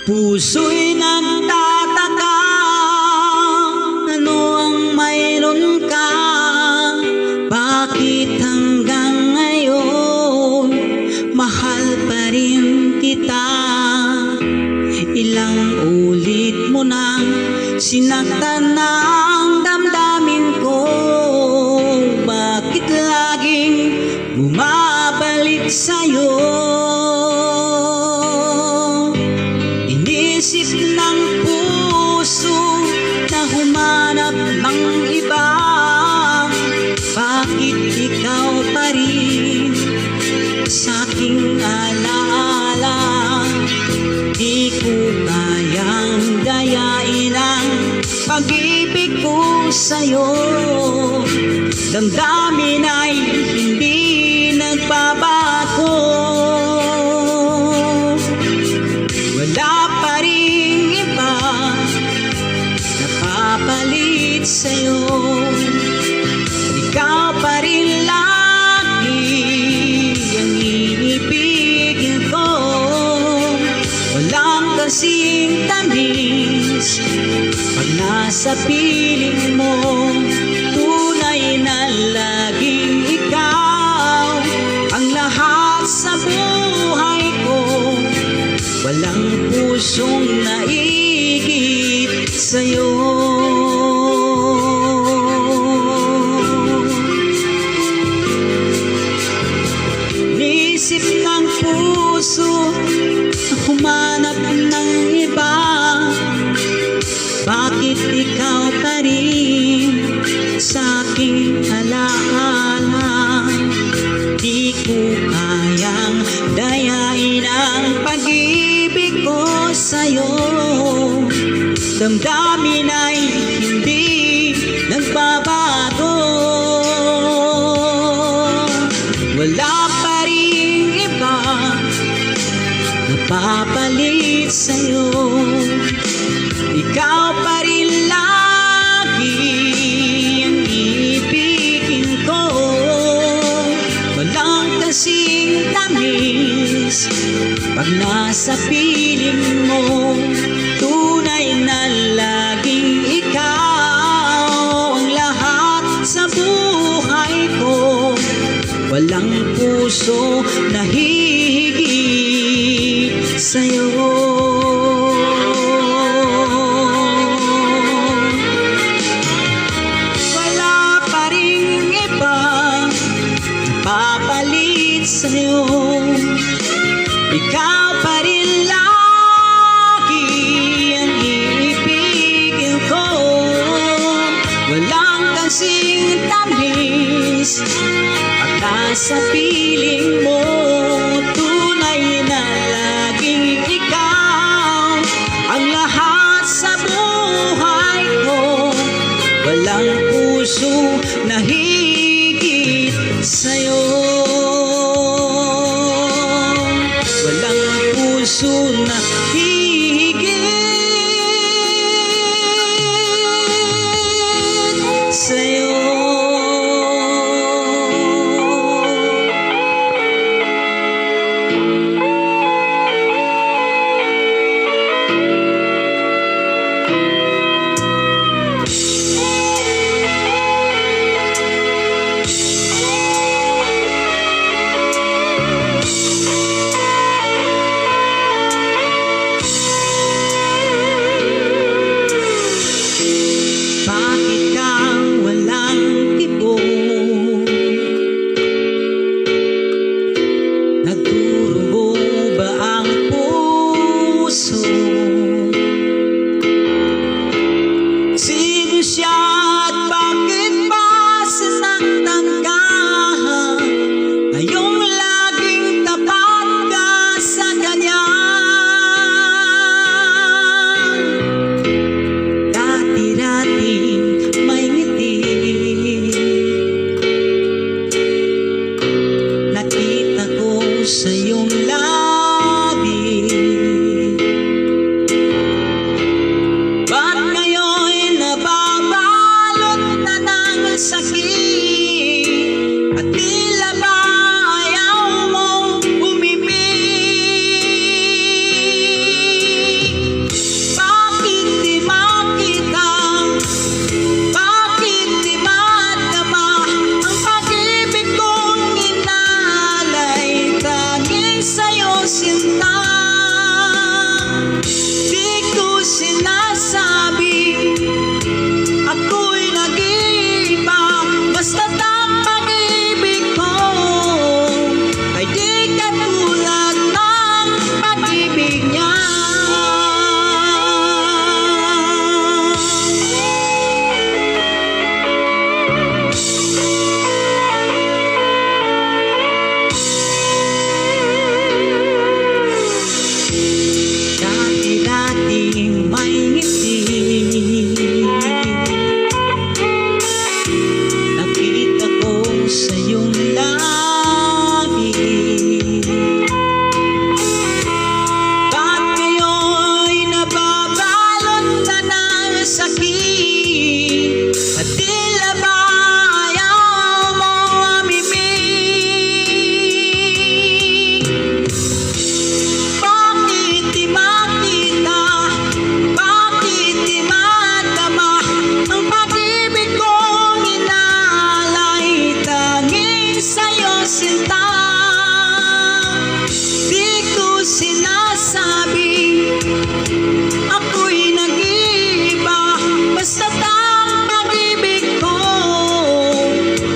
Puso'y nagtataka, ano ang mayroon ka? Bakit hanggang ngayon mahal pa rin kita? Ilang ulit mo nang sinaktan ng damdamin ko. Bakit laging bumabalik sa'yo? Inisip ng puso na humanap ng iba. Bakit ikaw pa rin sa'king alaala? Di ko kayang dayain ang pag-ibig ko sa'yo. Damdamin ay hindi nagbabago. Wala pa rin iba napapalit sa'yo. Ikaw pa rin lagi ang iibigin ko. Walang kasing tamis pag nasa piling mo. Tunay na laging ikaw ang lahat sa buhay ko. Walang pusong naigit sa'yo. Nisip ng puso na humanap ng iba. Bakit ikaw pa rin sa'king alaala? Di ko kayang dayain ang pag-ibig ko sa'yo. Damdamin ay hindi nagbabago. Wala pa rin iba napapalit sa'yo. Ikaw pa rin lagi ang ibigin ko. Walang kasing tamis pag nasa piling mo. Tunay na laging ikaw ang lahat sa buhay ko. Walang puso na hihigit sa'yo. Wala pa ring iba napapalit sa'yo. Ikaw pa rin lagi ang iibigin ko. Walang kasing tamis pag nasa piling mo. Tunay na laging ikaw ang lahat sa buhay ko. Walang puso na higit sa'yo. Walang puso na higit sa'yo.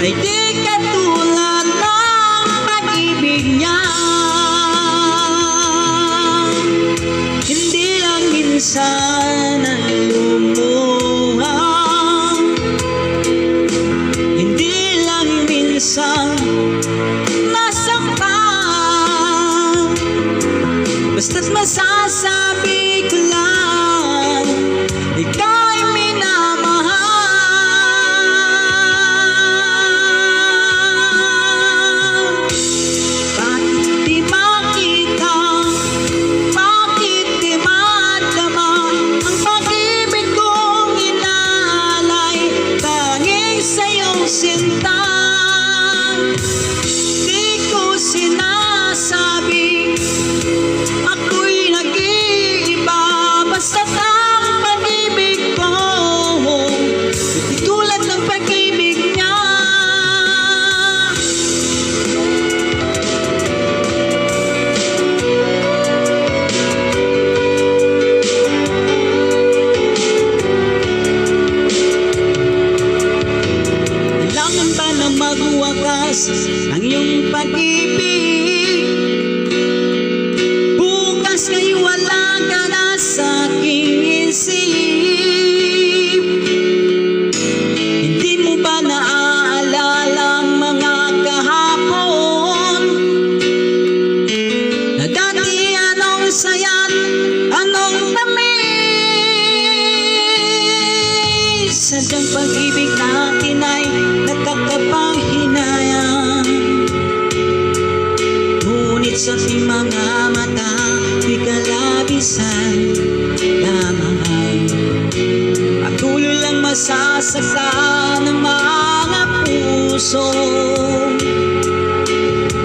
ay di katulad ng pag-ibig niya. Hindi lang minsan ang lumuha, hindi lang minsan nasaktan, basta't masasabi ko lang, ikaw ay minamahal. Bakit di makita, bakit di madama ang pag-ibig kong inalay, tanging sa'yong sinta. Di ko sinasabi ako'y nag-iiba, basta't ang pag-ibig ko di tulad ng pag-ibig niya. Kailangan ba na magwakas ang iyong pag-ibig? Bukas nga'y wala ka na sa aking isip. Hindi mo ba naaalala ang mga kahapon na dati anong saya't anong tamis? Sadyang pag-ibig natin ay nakakapanghinayang, ngunit sa ating mga mata di kalabisan lamang. Patuloy lang masasaktan ng mga puso.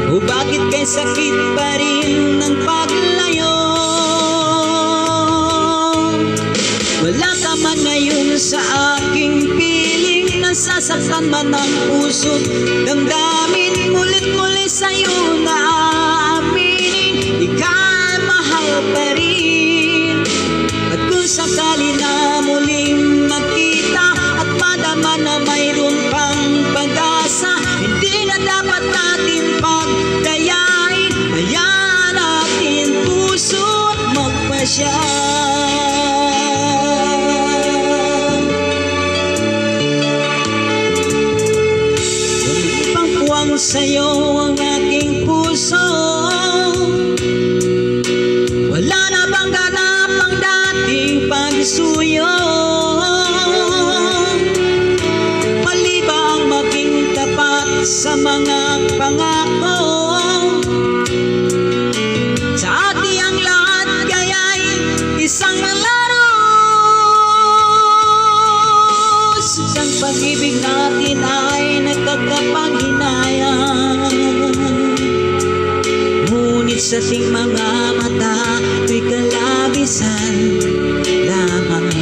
O bakit kay sakit pa rin ng paglayo? Wala ka man ngayon sa aking piling, nasasaktan man ang puso't damdamin. Mulit-muli sa'yo na aaminin, ika'y mahal pa rin. At kung sakali na muling magkita at madama na mayroon pang pag-asa, hindi na dapat natin pagdayain. Hayaan natin puso't magpasya. Pangpuwang sa'yo ang aking puso, wala na bang ganap ang dating pagsuyo? Mali ba ang maging tapat sa mga pangako? Sa ating ang lahat kaya'y isang laro. Ang pag-ibig natin ay nakakapanghinayang, ngunit sa ating mga mata to'y kalabisan lamang.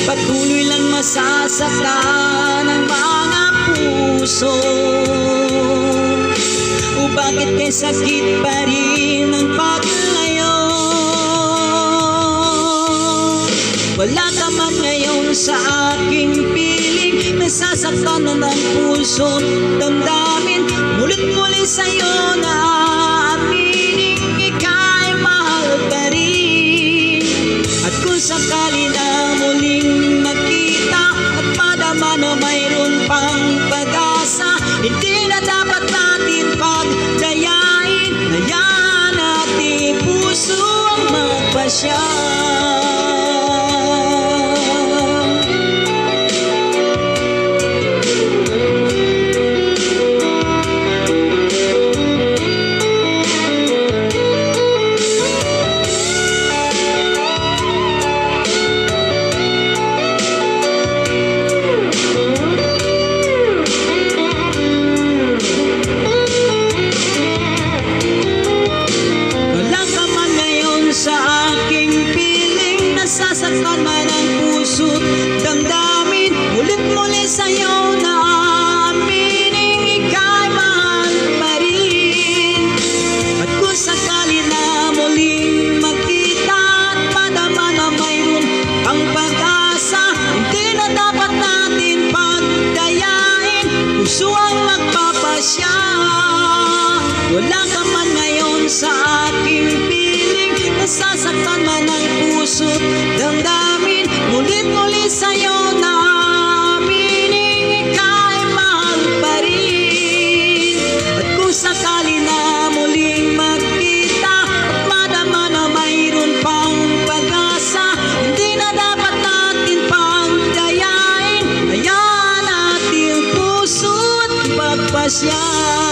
Patuloy lang masasaktan ang mga puso. O bakit kay sakit pa rin ang paglayo? Wala ka man ngayon sa aking piling, nasasaktan na ng puso, damdamin. Mulit-muli sa'yo na aaminin, ika'y mahal pa rin. At kung sakali na muling magkita at madama na mayroon pang pag-asa, hindi na dapat natin pagdayain. Hayaan natin puso ang magpasya. pasyal.